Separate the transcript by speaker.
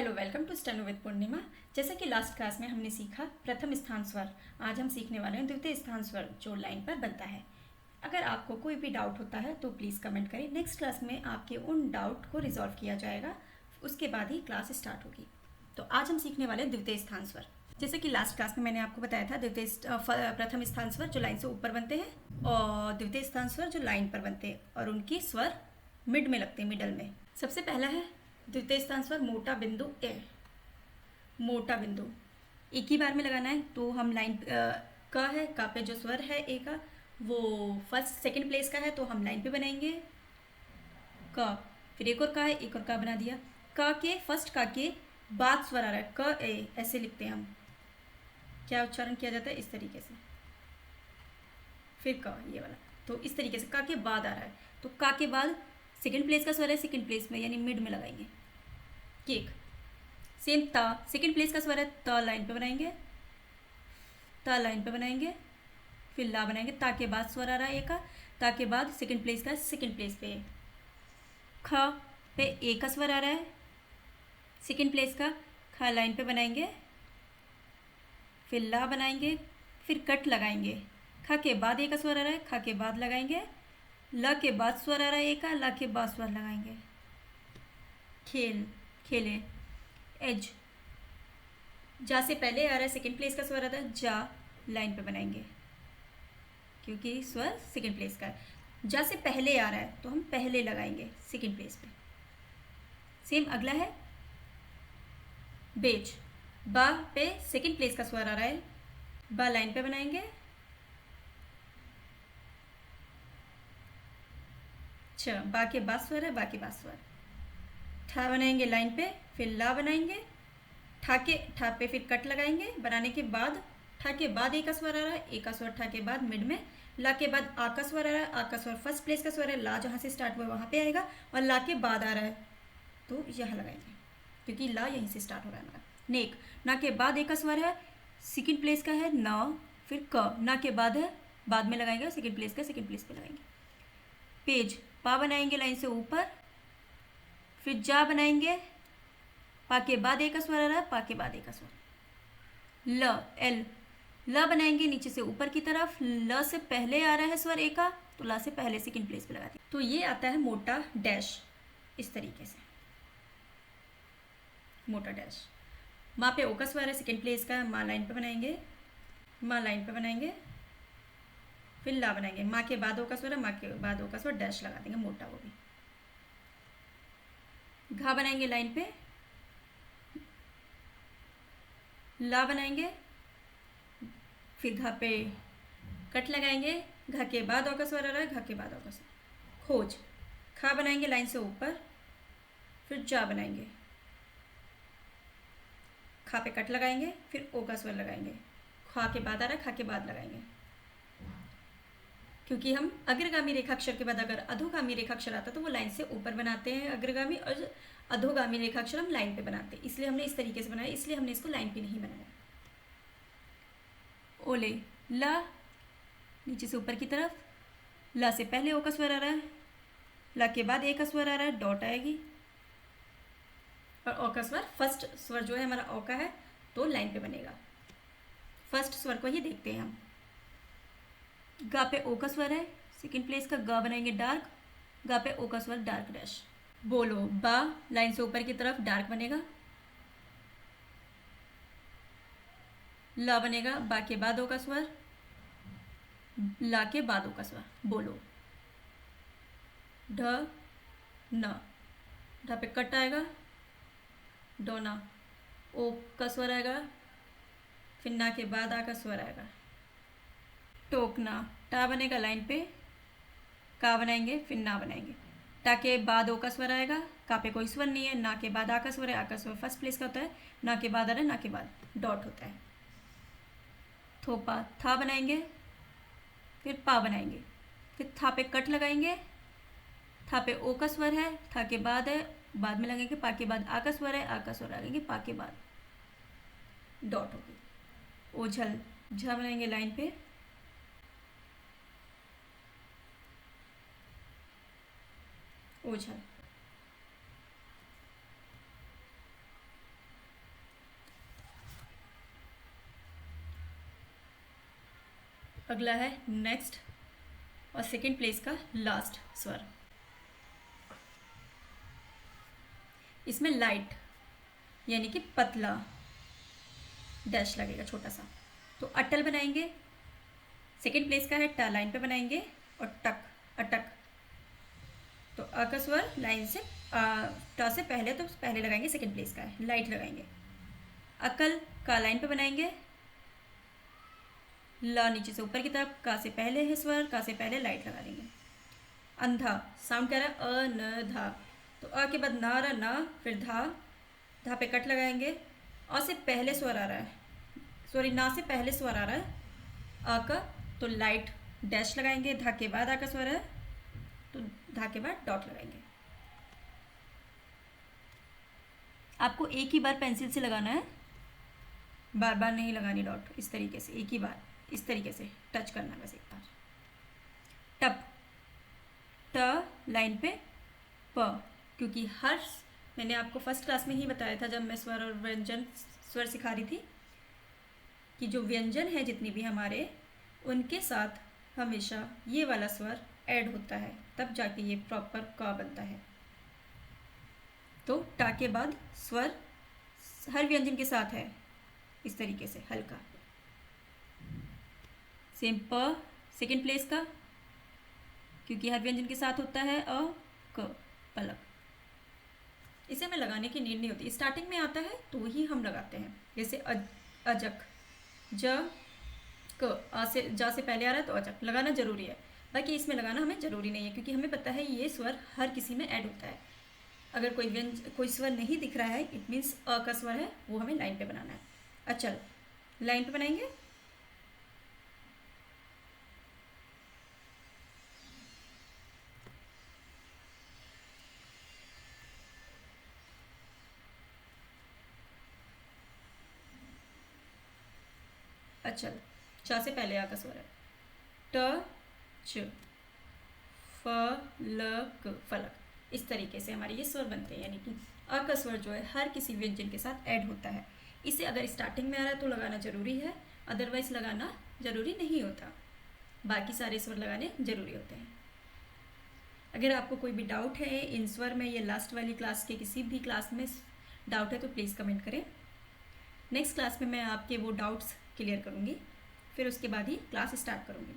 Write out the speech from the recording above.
Speaker 1: Hello, welcome to steno with Purnima. जैसा कि last class में हमने सीखा प्रथम स्थान स्वर, आज हम सीखने वाले हैं द्वितीय स्थान स्वर जो लाइन पर बनता है। अगर आपको कोई भी डाउट होता है तो प्लीज़ कमेंट करें। नेक्स्ट क्लास में आपके उन डाउट को रिजॉल्व किया जाएगा, उसके बाद ही क्लास स्टार्ट होगी। तो आज हम सीखने वाले हैं द्वितीय स्थान स्वर। जैसे कि लास्ट क्लास में मैंने आपको बताया था प्रथम स्थान स्वर जो लाइन से ऊपर बनते हैं और द्वितीय स्थान स्वर जो लाइन पर बनते हैं और उनकी स्वर मिड में लगते हैं, मिडल में। सबसे पहला है द्वितीय स्थान स्वर मोटा बिंदु ए। मोटा बिंदु एक ही बार में लगाना है, तो हम लाइन क है, का पे जो स्वर है ए का वो फर्स्ट सेकंड प्लेस का है, तो हम लाइन पे बनाएंगे क। फिर एक और का है, एक और का बना दिया। क के फर्स्ट का के बाद स्वर आ रहा है, क ए ऐसे लिखते हैं हम। क्या उच्चारण किया जाता है? इस तरीके से। फिर क ये वाला, तो इस तरीके से का के बाद आ रहा है, तो का के बाद सेकंड प्लेस का स्वर है, सेकंड प्लेस में यानी मिड में लगाएंगे केक। सेम ता सेकंड प्लेस का स्वर है, त लाइन पे बनाएंगे, त लाइन पे बनाएंगे। फिर ला बनाएंगे, ता के बाद स्वर आ रहा है ए का, ता के बाद सेकंड प्लेस का सेकंड प्लेस पे। ख पे ए का स्वर आ रहा है, सेकंड प्लेस का, ख लाइन पे बनाएंगे। फिर ला बनाएंगे, फिर कट लगाएंगे। ख के बाद ए का स्वर आ रहा है, ख के बाद लगाएंगे। ल के बाद स्वर आ रहा है ए का, ला के बाद स्वर लगाएंगे। खेल, खेले। एज, जा से पहले आ रहा है, सेकंड प्लेस का स्वर आता है, जा लाइन पे बनाएंगे क्योंकि स्वर सेकंड प्लेस का है। जा से पहले आ रहा है तो हम पहले लगाएंगे सेकंड प्लेस पे। सेम अगला है बेच। बा पे सेकंड प्लेस का स्वर आ रहा है, बा लाइन पे बनाएंगे। छ, बा के बाद स्वर है, बा के बाद स्वर। ठा बनाएंगे लाइन पे, फिर ला बनाएंगे। ठा पे फिर कट लगाएंगे। बनाने के बाद ठा के बाद ए का स्वर आ रहा है, ए का स्वर ठा के बाद मिड में। ला के बाद आ का स्वर आ रहा है, आ का स्वर फर्स्ट प्लेस का स्वर है, ला जहाँ से स्टार्ट हुआ वहाँ पे आएगा। और ला के बाद आ रहा है तो यहाँ लगाएंगे क्योंकि ला यहीं से स्टार्ट हो रहा है हमारा। नेक, ना के बाद ए का स्वर है, सेकेंड प्लेस का है न, फिर क, ना के बाद है, बाद में लगाएंगे, सेकेंड प्लेस का सेकेंड प्लेस पे लगाएंगे। पेज, पा बनाएंगे लाइन से ऊपर, फिर जा बनाएंगे, पा के बाद ए का स्वर आ रहा है, पा के बाद ए का स्वर। ल, एल, ल बनाएंगे नीचे से ऊपर की तरफ। ल से पहले आ रहा है स्वर ए का, तो ला से पहले सेकंड प्लेस पे लगा दिया। तो ये आता है मोटा डैश, इस तरीके से मोटा डैश। माँ पे ओ का स्वर है, सेकंड प्लेस का, माँ लाइन पे बनाएंगे, माँ लाइन पे बनाएंगे। फिर ला बनाएंगे, माँ के बाद ओ का स्वर है, माँ के बाद ओ का स्वर, डैश लगा देंगे मोटा वो भी। घा बनाएंगे लाइन पे, ला बनाएंगे, फिर घा पे कट लगाएंगे। घा के बाद ओ का स्वर आ रहा है, घा के बाद ओ का स्वर। खोज, खा बनाएंगे लाइन से ऊपर, फिर जा बनाएंगे, खा पे कट लगाएंगे, फिर ओ का स्वर लगाएंगे। खा के बाद आ रहा है, खा के बाद लगाएंगे क्योंकि हम अग्रगामी रेखाक्षर के बाद अगर अधोगामी रेखाक्षर आता तो वो लाइन से ऊपर बनाते हैं अग्रगामी, और अधोगामी रेखाक्षर हम लाइन पे बनाते हैं, इसलिए हमने इस तरीके से बनाया, इसलिए हमने इसको लाइन पे नहीं बनाया। ओले, ला नीचे से ऊपर की तरफ, ला से पहले ओ का स्वर आ रहा है, ला के बाद ए का स्वर आ रहा है, डॉट आएगी। और ओ का स्वर फर्स्ट स्वर जो है हमारा ओ का है तो लाइन पे बनेगा। फर्स्ट स्वर को ही देखते हैं हम। गा पे ओ का स्वर है, सेकंड प्लेस का गा बनाएंगे डार्क, गा पे ओ का स्वर डार्क डैश। बोलो, बा लाइन से ऊपर की तरफ डार्क बनेगा, ला बनेगा, बा के बाद ओ का स्वर, ला के बाद ओ का स्वर। बोलो, ढ न, ढ पे कट आएगा, डोना, ओ का स्वर आएगा, फिर ना के बाद आ का स्वर आएगा। टोकना, टा बनेगा लाइन पे, का बनाएंगे, फिर ना बनाएंगे। टा के बाद ओ का स्वर आएगा, का पे कोई स्वर नहीं है, ना के बाद आ का स्वर है, आ का स्वर फर्स्ट प्लेस का होता है, ना के बाद आ रहा है, ना के बाद डॉट होता है। थोपा, था बनाएंगे, फिर पा बनाएंगे, फिर था पे कट लगाएंगे। था पे ओ का स्वर है, था के बाद है, बाद में लगेंगे, पा के बाद आ का स्वर है, आ का स्वर लगेंगे, पा के बाद डॉट होगी। ओझल, झा बनाएंगे लाइन पे, ओझल। अगला है नेक्स्ट और सेकंड प्लेस का लास्ट स्वर। इसमें लाइट यानी कि पतला डैश लगेगा छोटा सा। तो अटल बनाएंगे, सेकंड प्लेस का है टा, लाइन पे बनाएंगे और टक अटक। तो अ का स्वर लाइन से टा से पहले, तो पहले लगाएंगे, सेकंड प्लेस का है, लाइट लगाएंगे। अकल का लाइन पे बनाएंगे, ला नीचे से ऊपर की तरफ, का से पहले है स्वर, का से पहले लाइट लगा देंगे। अंधा साउंड क्या रहा है अ न धा, तो अ के बाद ना रहा ना, फिर धा, धा पे कट लगाएंगे। अ से पहले स्वर आ रहा है, सॉरी ना से पहले स्वर आ रहा है अ का, तो लाइट डैश लगाएंगे। धा के बाद आ का स्वर है तो धा के बाद डॉट लगाएंगे। आपको एक ही बार पेंसिल से लगाना है, बार बार नहीं लगानी डॉट, इस तरीके से एक ही बार इस तरीके से टच करना बस एक बार। टप ट लाइन पे प, क्योंकि हर, मैंने आपको फर्स्ट क्लास में ही बताया था जब मैं स्वर और व्यंजन स्वर सिखा रही थी कि जो व्यंजन है जितनी भी हमारे, उनके साथ हमेशा ये वाला स्वर ऐड होता है, तब जाके ये प्रॉपर का बनता है। तो टा के बाद स्वर हर व्यंजन के साथ है इस तरीके से हल्का। सेम प सेकंड प्लेस का, क्योंकि हर व्यंजन के साथ होता है अ क पलक। इसे हमें लगाने की नीड नहीं होती, स्टार्टिंग में आता है तो ही हम लगाते हैं। जैसे अजक, ज क, आ से जा से पहले आ रहा है तो अजक लगाना जरूरी है, बाकी इसमें लगाना हमें ज़रूरी नहीं है, क्योंकि हमें पता है ये स्वर हर किसी में ऐड होता है। अगर कोई स्वर नहीं दिख रहा है, इट मीन्स अ का स्वर है, वो हमें लाइन पे बनाना है। अच्छा, लाइन पे बनाएंगे। अच्छा, च से पहले आ का स्वर है, ट च फ ल क फलक। इस तरीके से हमारे ये स्वर बनते हैं, यानी कि अ का स्वर जो है हर किसी व्यंजन के साथ ऐड होता है। इसे अगर स्टार्टिंग में आ रहा है तो लगाना जरूरी है, अदरवाइज लगाना जरूरी नहीं होता। बाकी सारे स्वर लगाने जरूरी होते हैं। अगर आपको कोई भी डाउट है इन स्वर में या लास्ट वाली क्लास के किसी भी क्लास में डाउट है तो प्लीज़ कमेंट करें। नेक्स्ट क्लास में मैं आपके वो डाउट्स क्लियर करूँगी, फिर उसके बाद ही क्लास स्टार्ट करूँगी।